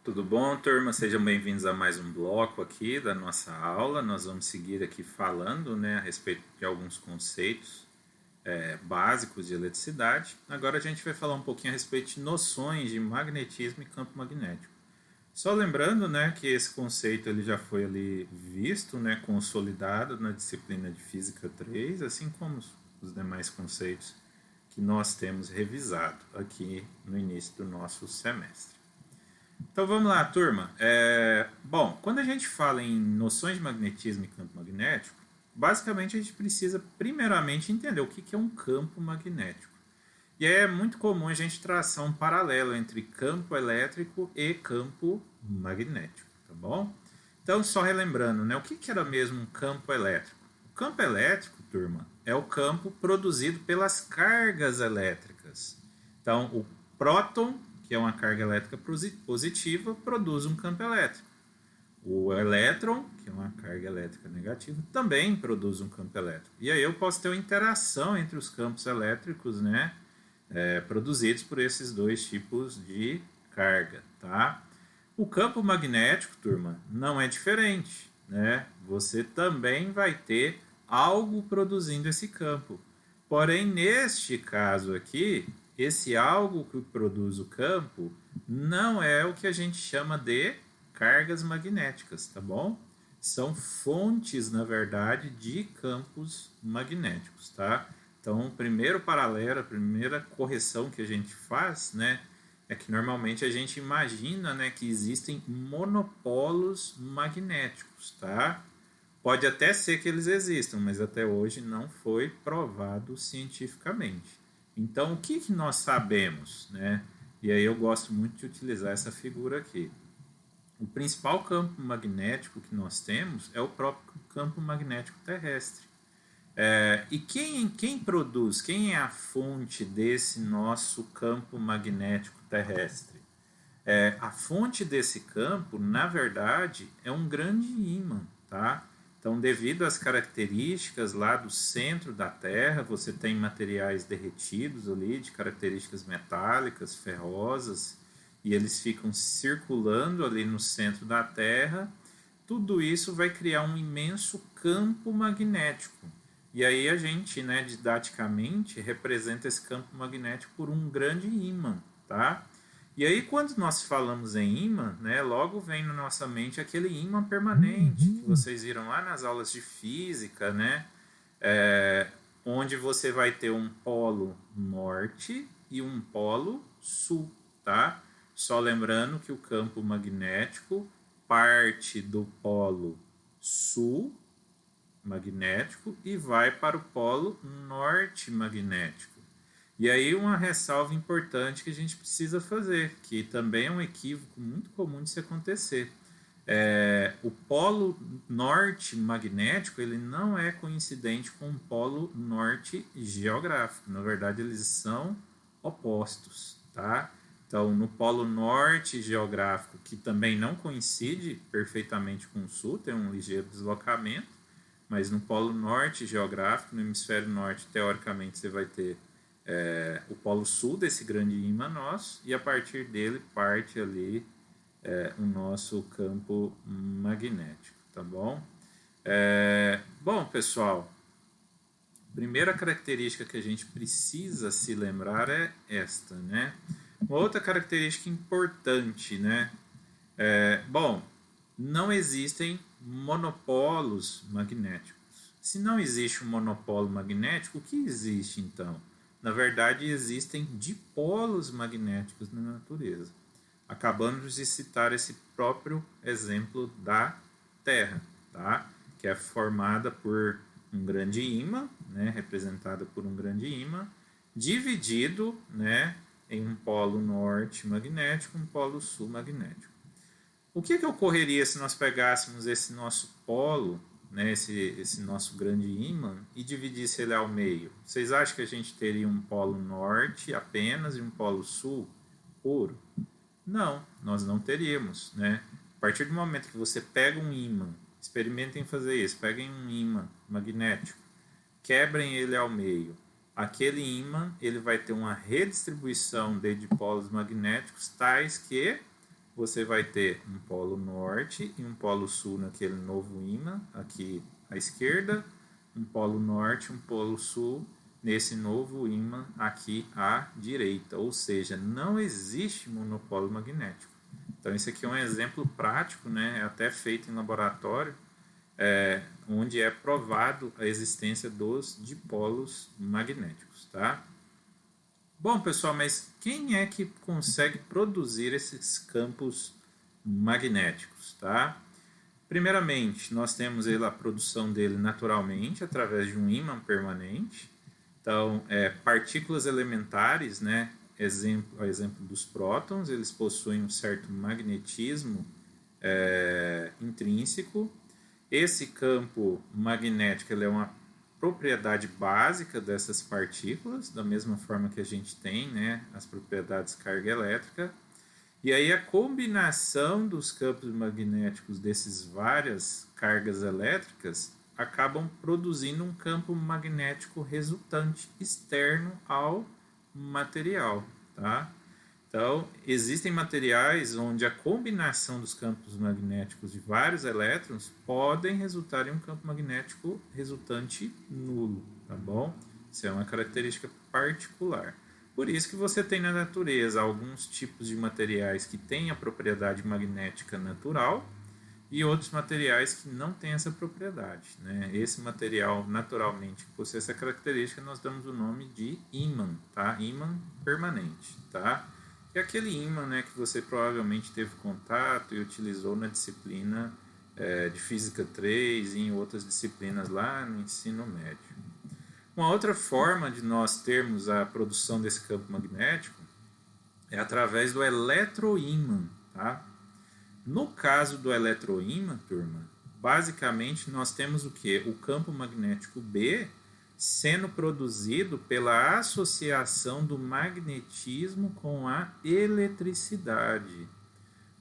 Tudo bom, turma? Sejam bem-vindos a mais um bloco aqui da nossa aula. Nós vamos seguir aqui falando, a respeito de alguns conceitos básicos de eletricidade. Agora a gente vai falar um pouquinho a respeito de noções de magnetismo e campo magnético. Só lembrando, que esse conceito ele já foi ali visto, consolidado na disciplina de Física 3, assim como os demais conceitos que nós temos revisado aqui no início do nosso semestre. Então vamos lá, turma. Bom, quando a gente fala em noções de magnetismo e campo magnético, basicamente a gente precisa primeiramente entender o que é um campo magnético. E aí é muito comum a gente traçar um paralelo entre campo elétrico e campo magnético, tá bom? Então, só relembrando, o que era mesmo um campo elétrico? O campo elétrico, turma, é o campo produzido pelas cargas elétricas. Então, o próton, que é uma carga elétrica positiva, produz um campo elétrico. O elétron, que é uma carga elétrica negativa, também produz um campo elétrico. E aí eu posso ter uma interação entre os campos elétricos, produzidos por esses dois tipos de carga, tá? O campo magnético, turma, não é diferente, Você também vai ter algo produzindo esse campo. Porém, neste caso aqui, esse algo que produz o campo não é o que a gente chama de cargas magnéticas, tá bom? São fontes, na verdade, de campos magnéticos, tá? Então, o primeiro paralelo, a primeira correção que a gente faz, é que normalmente a gente imagina, que existem monopolos magnéticos, tá? Pode até ser que eles existam, mas até hoje não foi provado cientificamente. Então, o que nós sabemos, E aí eu gosto muito de utilizar essa figura aqui. O principal campo magnético que nós temos é o próprio campo magnético terrestre. E quem produz, quem é a fonte desse nosso campo magnético terrestre? A fonte desse campo, na verdade, é um grande ímã, tá? Então, devido às características lá do centro da Terra, você tem materiais derretidos ali, de características metálicas, ferrosas, e eles ficam circulando ali no centro da Terra. Tudo isso vai criar um imenso campo magnético. E aí a gente, didaticamente, representa esse campo magnético por um grande ímã, tá? E aí quando nós falamos em ímã, logo vem na nossa mente aquele ímã permanente que vocês viram lá nas aulas de física, onde você vai ter um polo norte e um polo sul, tá? Só lembrando que o campo magnético parte do polo sul magnético e vai para o polo norte magnético. E aí uma ressalva importante que a gente precisa fazer, que também é um equívoco muito comum de se acontecer. O polo norte magnético ele não é coincidente com o polo norte geográfico. Na verdade, eles são opostos, tá? Então, no polo norte geográfico, que também não coincide perfeitamente com o sul, tem um ligeiro deslocamento, mas no polo norte geográfico, no hemisfério norte, teoricamente, você vai ter o polo sul desse grande ímã nosso, e a partir dele parte ali o nosso campo magnético, tá bom? Bom, pessoal, a primeira característica que a gente precisa se lembrar é esta, Uma outra característica importante, bom, não existem monopolos magnéticos. Se não existe um monopolo magnético, o que existe então? Na verdade, existem dipolos magnéticos na natureza. Acabamos de citar esse próprio exemplo da Terra, tá? Que é formada por um grande ímã, representada por um grande ímã, dividido em um polo norte magnético e um polo sul magnético. O que ocorreria se nós pegássemos esse nosso polo, esse nosso grande ímã, e dividisse ele ao meio? Vocês acham que a gente teria um polo norte apenas e um polo sul puro? Não, nós não teríamos. A partir do momento que você pega um ímã, experimentem fazer isso, peguem um ímã magnético, quebrem ele ao meio. Aquele ímã ele vai ter uma redistribuição de dipolos magnéticos tais que você vai ter um polo norte e um polo sul naquele novo ímã, aqui à esquerda, um polo norte, um polo sul nesse novo ímã aqui à direita, ou seja, não existe monopolo magnético. Então, esse aqui é um exemplo prático, né? É até feito em laboratório, onde é provado a existência dos dipolos magnéticos, tá? Bom, pessoal, mas quem é que consegue produzir esses campos magnéticos, tá? Primeiramente, nós temos a produção dele naturalmente através de um ímã permanente. Então, partículas elementares, né? Exemplo dos prótons, eles possuem um certo magnetismo intrínseco. Esse campo magnético ele é uma propriedade básica dessas partículas, da mesma forma que a gente tem, né, as propriedades carga elétrica. E aí a combinação dos campos magnéticos desses várias cargas elétricas acabam produzindo um campo magnético resultante externo ao material, tá? Então, existem materiais onde a combinação dos campos magnéticos de vários elétrons podem resultar em um campo magnético resultante nulo, tá bom? Isso é uma característica particular. Por isso que você tem na natureza alguns tipos de materiais que têm a propriedade magnética natural e outros materiais que não têm essa propriedade, né? Esse material naturalmente que possui essa característica nós damos o nome de ímã, tá? Ímã permanente, tá? É aquele ímã, né, que você provavelmente teve contato e utilizou na disciplina de Física 3 e em outras disciplinas lá no ensino médio. Uma outra forma de nós termos a produção desse campo magnético é através do eletroímã, tá? No caso do eletroímã, turma, basicamente nós temos o quê? O campo magnético B sendo produzido pela associação do magnetismo com a eletricidade.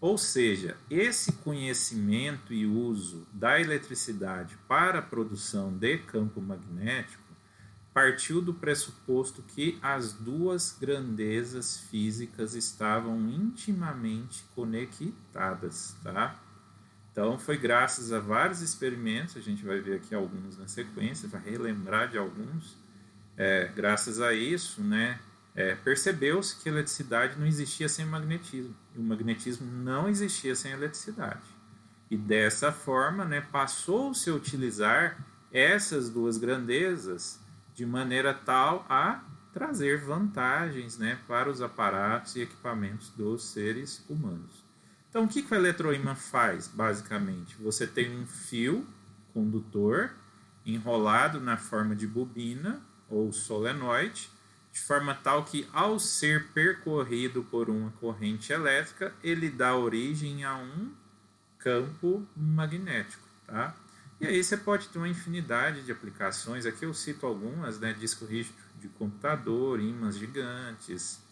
Ou seja, esse conhecimento e uso da eletricidade para a produção de campo magnético partiu do pressuposto que as duas grandezas físicas estavam intimamente conectadas, tá? Então, foi graças a vários experimentos, a gente vai ver aqui alguns na sequência, vai relembrar de alguns. Graças a isso, né, percebeu-se que a eletricidade não existia sem o magnetismo. E o magnetismo não existia sem a eletricidade. E dessa forma, né, passou-se a utilizar essas duas grandezas de maneira tal a trazer vantagens, né, para os aparatos e equipamentos dos seres humanos. Então, o que o eletroímã faz, basicamente? Você tem um fio condutor enrolado na forma de bobina ou solenoide, de forma tal que, ao ser percorrido por uma corrente elétrica, ele dá origem a um campo magnético, tá? E aí você pode ter uma infinidade de aplicações. Aqui eu cito algumas, né? Disco rígido de computador, ímãs gigantes,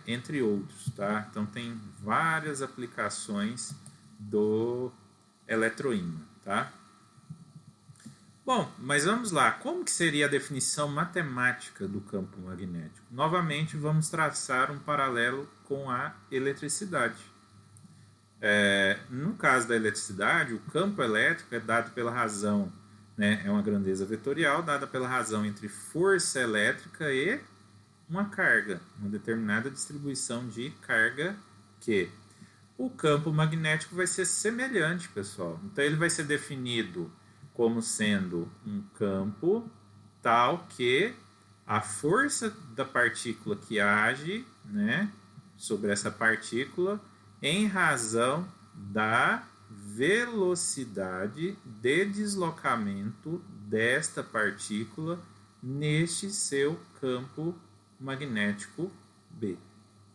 entre outros, tá? Então tem várias aplicações do eletroímã, tá? Bom, mas vamos lá. Como que seria a definição matemática do campo magnético? Novamente, vamos traçar um paralelo com a eletricidade. No caso da eletricidade, o campo elétrico é dado pela razão, né? É uma grandeza vetorial dada pela razão entre força elétrica e uma carga, uma determinada distribuição de carga Q. O campo magnético vai ser semelhante, pessoal. Então, ele vai ser definido como sendo um campo tal que a força da partícula que age, né, sobre essa partícula em razão da velocidade de deslocamento desta partícula neste seu campo magnético B,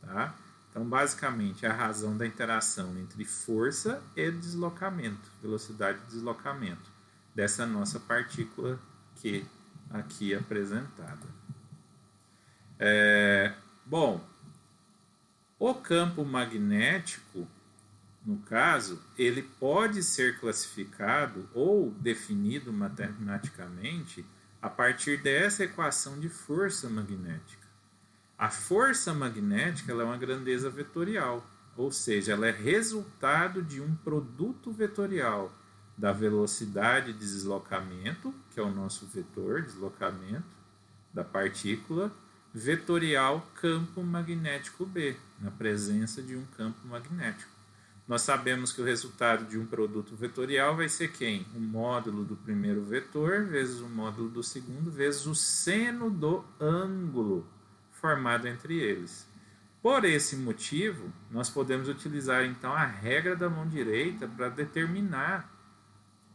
tá? Então, basicamente, é a razão da interação entre força e deslocamento, velocidade de deslocamento dessa nossa partícula Q aqui apresentada. Bom, o campo magnético, no caso, ele pode ser classificado ou definido matematicamente a partir dessa equação de força magnética. A força magnética ela é uma grandeza vetorial, ou seja, ela é resultado de um produto vetorial da velocidade de deslocamento, que é o nosso vetor, deslocamento da partícula, vetorial campo magnético B, na presença de um campo magnético. Nós sabemos que o resultado de um produto vetorial vai ser quem? O módulo do primeiro vetor vezes o módulo do segundo vezes o seno do ângulo formado entre eles. Por esse motivo, nós podemos utilizar então a regra da mão direita para determinar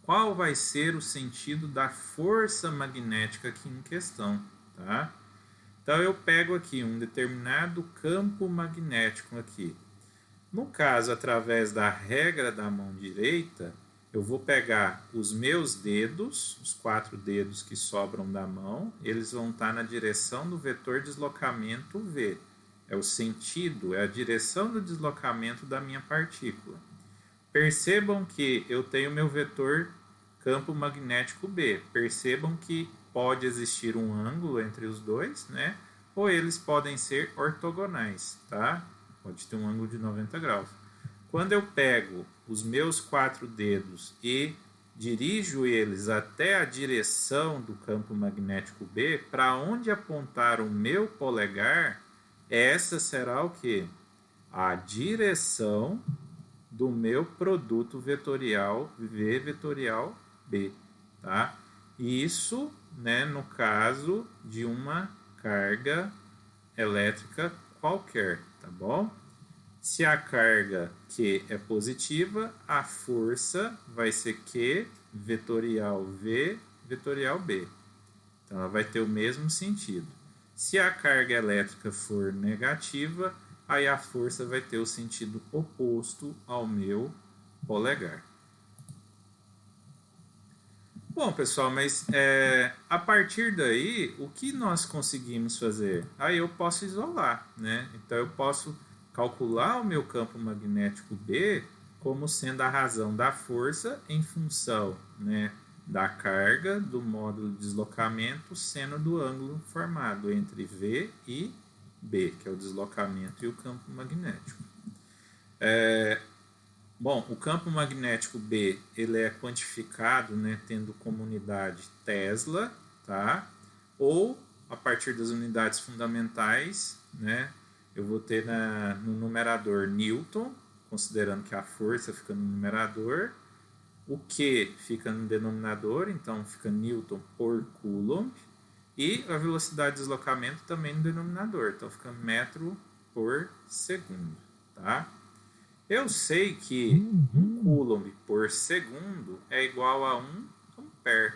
qual vai ser o sentido da força magnética aqui em questão, tá? Então eu pego aqui um determinado campo magnético aqui. No caso, através da regra da mão direita, eu vou pegar os meus dedos, os 4 dedos que sobram da mão, eles vão estar na direção do vetor deslocamento V. É o sentido, é a direção do deslocamento da minha partícula. Percebam que eu tenho meu vetor campo magnético B. Percebam que pode existir um ângulo entre os dois, né? Ou eles podem ser ortogonais, tá? Pode ter um ângulo de 90 graus. Quando eu pego os meus 4 dedos e dirijo eles até a direção do campo magnético B, para onde apontar o meu polegar, essa será o quê? A direção do meu produto vetorial V vetorial B, tá? Isso, né, no caso de uma carga elétrica qualquer, tá bom? Se a carga Q é positiva, a força vai ser Q vetorial V vetorial B. Então ela vai ter o mesmo sentido. Se a carga elétrica for negativa, aí a força vai ter o sentido oposto ao meu polegar. Bom, pessoal, mas a partir daí, o que nós conseguimos fazer? Aí eu posso isolar, né? Então eu posso calcular o meu campo magnético B como sendo a razão da força em função, né, da carga do módulo de deslocamento seno do ângulo formado entre V e B, que é o deslocamento e o campo magnético. Bom, o campo magnético B ele é quantificado, né, tendo como unidade Tesla, tá? Ou a partir das unidades fundamentais, né, eu vou ter no numerador Newton, considerando que a força fica no numerador, o Q fica no denominador, então fica Newton por Coulomb, e a velocidade de deslocamento também no denominador, então fica metro por segundo, tá? Eu sei que 1 Coulomb por segundo é igual a 1 ampere.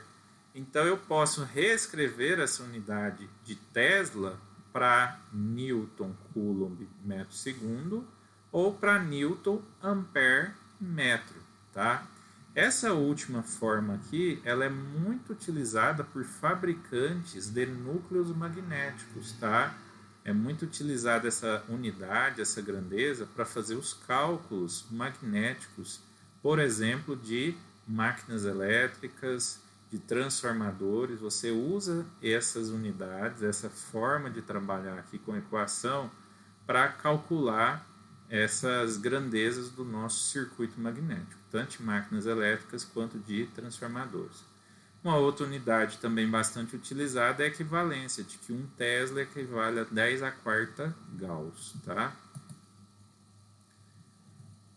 Então eu posso reescrever essa unidade de Tesla para Newton Coulomb metro segundo ou para Newton ampere metro, tá? Essa última forma aqui, ela é muito utilizada por fabricantes de núcleos magnéticos, tá? É muito utilizada essa unidade, essa grandeza, para fazer os cálculos magnéticos, por exemplo, de máquinas elétricas, de transformadores. Você usa essas unidades, essa forma de trabalhar aqui com equação, para calcular essas grandezas do nosso circuito magnético, tanto de máquinas elétricas quanto de transformadores. Uma outra unidade também bastante utilizada é a equivalência, de que 1 Tesla equivale a 10 a quarta Gauss, tá?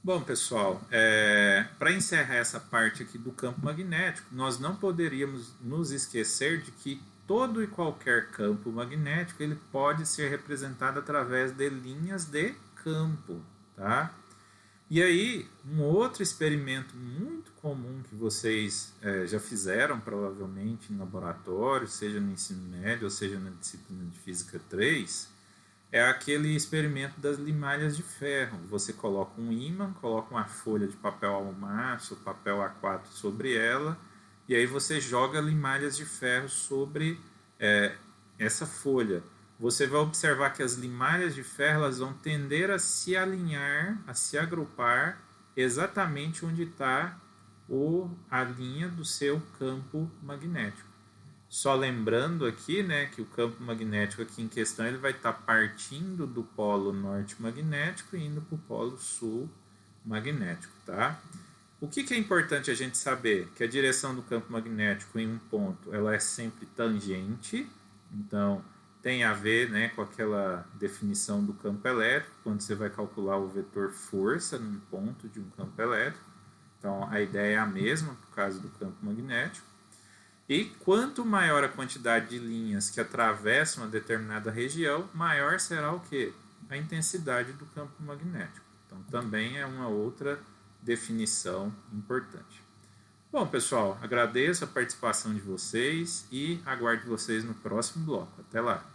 Bom, pessoal, para encerrar essa parte aqui do campo magnético, nós não poderíamos nos esquecer de que todo e qualquer campo magnético ele pode ser representado através de linhas de campo, tá? E aí, um outro experimento muito comum que vocês já fizeram, provavelmente, em laboratório, seja no ensino médio ou seja na disciplina de Física 3, é aquele experimento das limalhas de ferro. Você coloca um ímã, coloca uma folha de papel almaço, papel A4 sobre ela, e aí você joga limalhas de ferro sobre essa folha. Você vai observar que as limalhas de ferro elas vão tender a se alinhar, a se agrupar exatamente onde está a linha do seu campo magnético. Só lembrando aqui, né, que o campo magnético aqui em questão ele vai estar partindo do polo norte magnético e indo para o polo sul magnético, tá? O que é importante a gente saber? Que a direção do campo magnético em um ponto ela é sempre tangente, então tem a ver, né, com aquela definição do campo elétrico, quando você vai calcular o vetor força num ponto de um campo elétrico. Então a ideia é a mesma por causa do campo magnético. E quanto maior a quantidade de linhas que atravessam uma determinada região, maior será o quê? A intensidade do campo magnético. Então também é uma outra definição importante. Bom, pessoal, agradeço a participação de vocês e aguardo vocês no próximo bloco. Até lá!